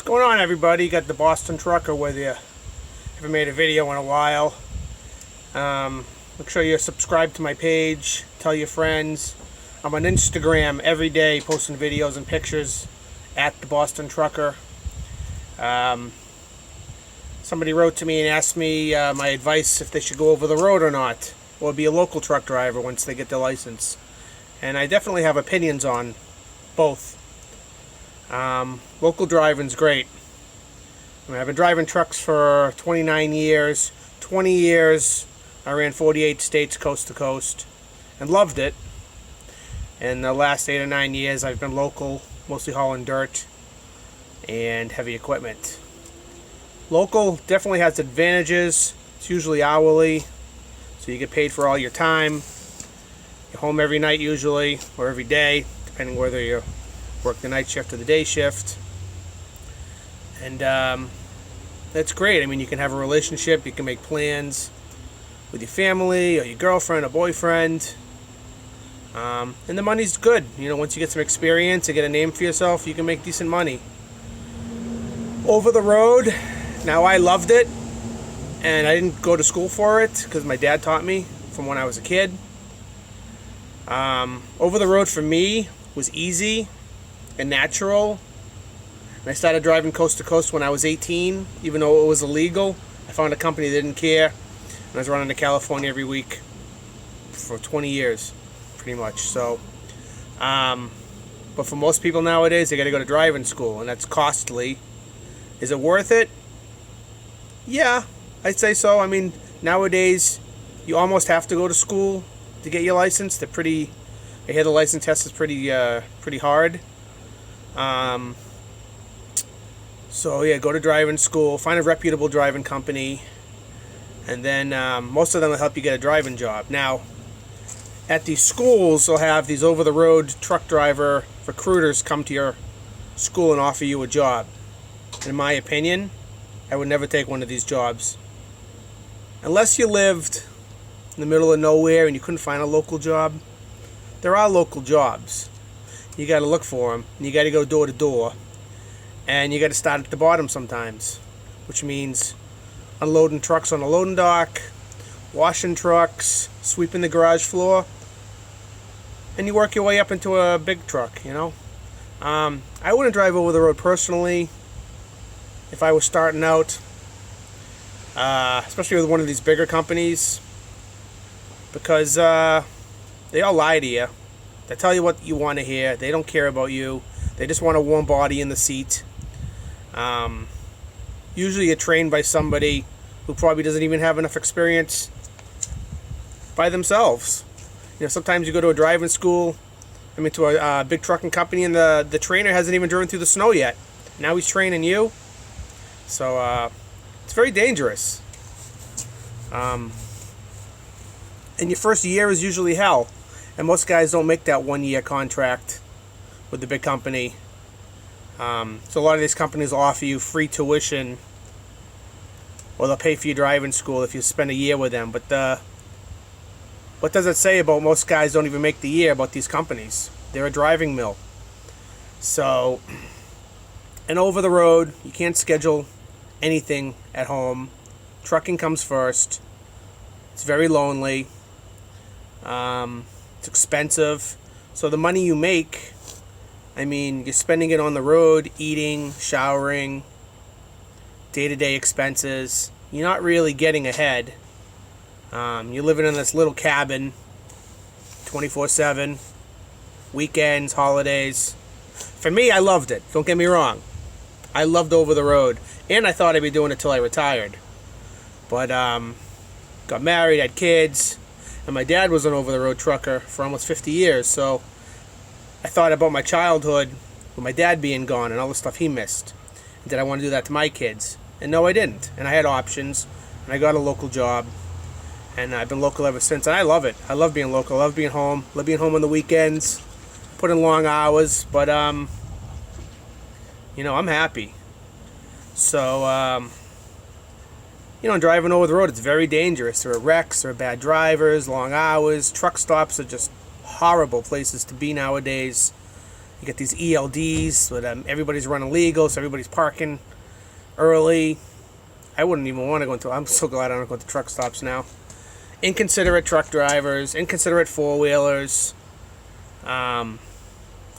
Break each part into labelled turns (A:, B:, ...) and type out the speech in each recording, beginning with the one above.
A: Going on, everybody? Got the Boston Trucker with you. Haven't made a video in a while. Make sure you're subscribed to my page. Tell your friends. I'm on Instagram every day posting videos and pictures at the Boston Trucker. Somebody wrote to me and asked me my advice if they should go over the road or not, or be a local truck driver once they get their license. And I definitely have opinions on both. Local driving's great. I've been driving trucks for 29 years. 20 years I ran 48 states coast to coast and loved it. And the last 8 or 9 years I've been local, mostly hauling dirt and heavy equipment. Local definitely has advantages. It's usually hourly, so you get paid for all your time. You're home every night usually, or every day, depending whether you work the night shift or the day shift. And that's great. I mean, you can have a relationship, you can make plans with your family or your girlfriend or boyfriend. And the money's good. You know, once you get some experience and get a name for yourself, you can make decent money. Over the road, now I loved it, and I didn't go to school for it because my dad taught me from when I was a kid. Over the road for me was easy and natural. And I started driving coast to coast when I was 18, even though it was illegal. I found a company that didn't care, and I was running to California every week for 20 years, pretty much. So, but for most people nowadays, they got to go to driving school, and that's costly. Is it worth it? Yeah, I'd say so. I mean, nowadays, you almost have to go to school to get your license. I hear the license test is pretty hard. So yeah, go to driving school, find a reputable driving company, and then most of them will help you get a driving job. Now, at these schools, they'll have these over-the-road truck driver recruiters come to your school and offer you a job. And in my opinion, I would never take one of these jobs. Unless you lived in the middle of nowhere and you couldn't find a local job, there are local jobs. You got to look for them, and you got to go door to door. And you got to start at the bottom sometimes, which means unloading trucks on a loading dock, washing trucks, sweeping the garage floor, and you work your way up into a big truck, you know. I wouldn't drive over the road personally if I was starting out, especially with one of these bigger companies, because they all lie to you. They tell you what you want to hear. They don't care about you. They just want a warm body in the seat. Usually you're trained by somebody who probably doesn't even have enough experience by themselves. You know, sometimes you go to a driving school, to a big trucking company, and the trainer hasn't even driven through the snow yet. Now he's training you. So it's very dangerous. And your first year is usually hell. And most guys don't make that 1-year contract with the big company. So a lot of these companies will offer you free tuition, or they'll pay for your driving school if you spend a year with them. But what does it say about most guys don't even make the year about these companies? They're a driving mill. So, and over the road, you can't schedule anything at home. Trucking comes first. It's very lonely. It's expensive. So the money you make, you're spending it on the road, eating, showering, day-to-day expenses. You're not really getting ahead. You're living in this little cabin 24/7, weekends, holidays. For me, I loved it. Don't get me wrong. I loved over the road, and I thought I'd be doing it till I retired. But got married, had kids, and my dad was an over-the-road trucker for almost 50 years, so I thought about my childhood with my dad being gone and all the stuff he missed. And did I want to do that to my kids? And no, I didn't. And I had options, and I got a local job, and I've been local ever since, and I love it. I love being local. I love being home. I love being home on the weekends, put in long hours, but I'm happy. So driving over the road, it's very dangerous. There are wrecks, there are bad drivers, long hours. Truck stops are just horrible places to be nowadays. You get these ELDs, but everybody's running legal, so everybody's parking early. I wouldn't even want to go into. I'm so glad I don't go to truck stops now. Inconsiderate truck drivers, inconsiderate four-wheelers.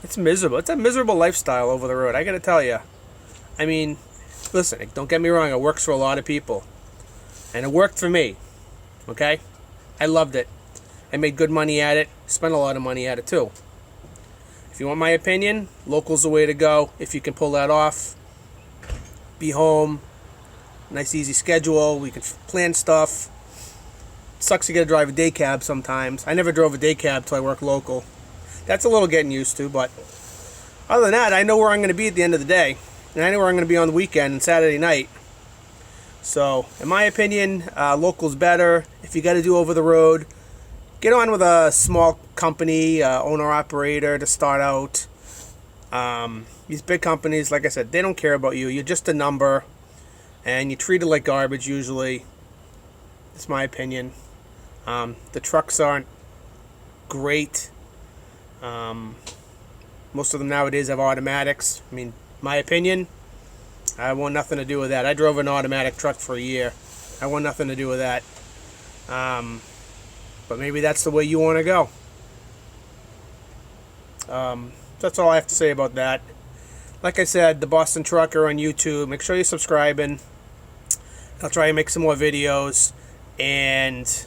A: It's miserable. It's a miserable lifestyle over the road, I gotta tell you. I mean, listen, don't get me wrong, it works for a lot of people. And it worked for me, okay? I loved it. I made good money at it, spent a lot of money at it too. If you want my opinion, local's the way to go. If you can pull that off, be home, nice easy schedule, we can plan stuff. Sucks you gotta drive a day cab sometimes. I never drove a day cab till I worked local. That's a little getting used to, but other than that, I know where I'm gonna be at the end of the day. And I know where I'm gonna be on the weekend and Saturday night. So, in my opinion, local's better. If you gotta do over the road, get on with a small company, owner-operator to start out. These big companies, like I said, they don't care about you. You're just a number, and you treat it like garbage usually. That's my opinion. The trucks aren't great. Most of them nowadays have automatics. I mean, my opinion, I want nothing to do with that. I drove an automatic truck for a year. I want nothing to do with that. But maybe that's the way you want to go. That's all I have to say about that. Like I said, the Boston Trucker on YouTube. Make sure you're subscribing. I'll try and make some more videos. And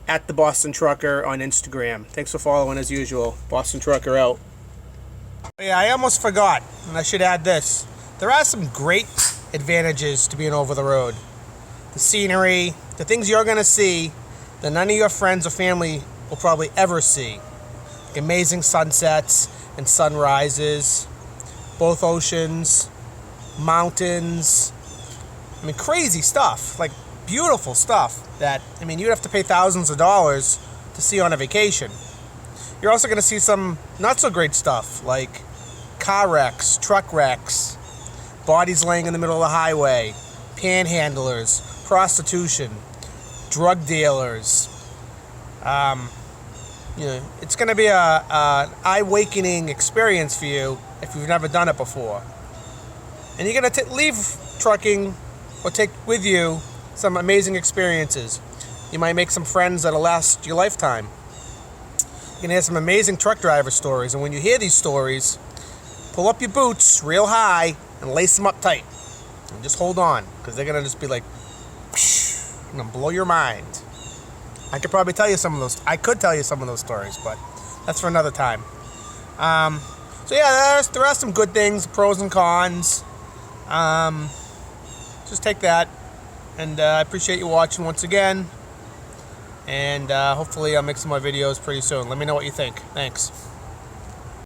A: at the Boston Trucker on Instagram. Thanks for following as usual. Boston Trucker out. Yeah, I almost forgot, and I should add this. There are some great advantages to being over the road. The scenery, the things you're going to see that none of your friends or family will probably ever see. Like amazing sunsets and sunrises, both oceans, mountains. I mean, crazy stuff, like beautiful stuff that, I mean, you'd have to pay thousands of dollars to see on a vacation. You're also going to see some not so great stuff like car wrecks, truck wrecks, bodies laying in the middle of the highway, panhandlers, prostitution, drug dealers. It's going to be an eye-awakening experience for you if you've never done it before. And you're going to leave trucking or take with you some amazing experiences. You might make some friends that'll last your lifetime. You're going to hear some amazing truck driver stories. And when you hear these stories, pull up your boots real high and lace them up tight. And just hold on, because they're going to just be like, and gonna blow your mind. I could probably tell you some of those. I could tell you some of those stories, but that's for another time. So yeah, there are some good things, pros and cons. Just take that, and I appreciate you watching once again. And hopefully I'll make some more videos pretty soon. Let me know what you think. Thanks.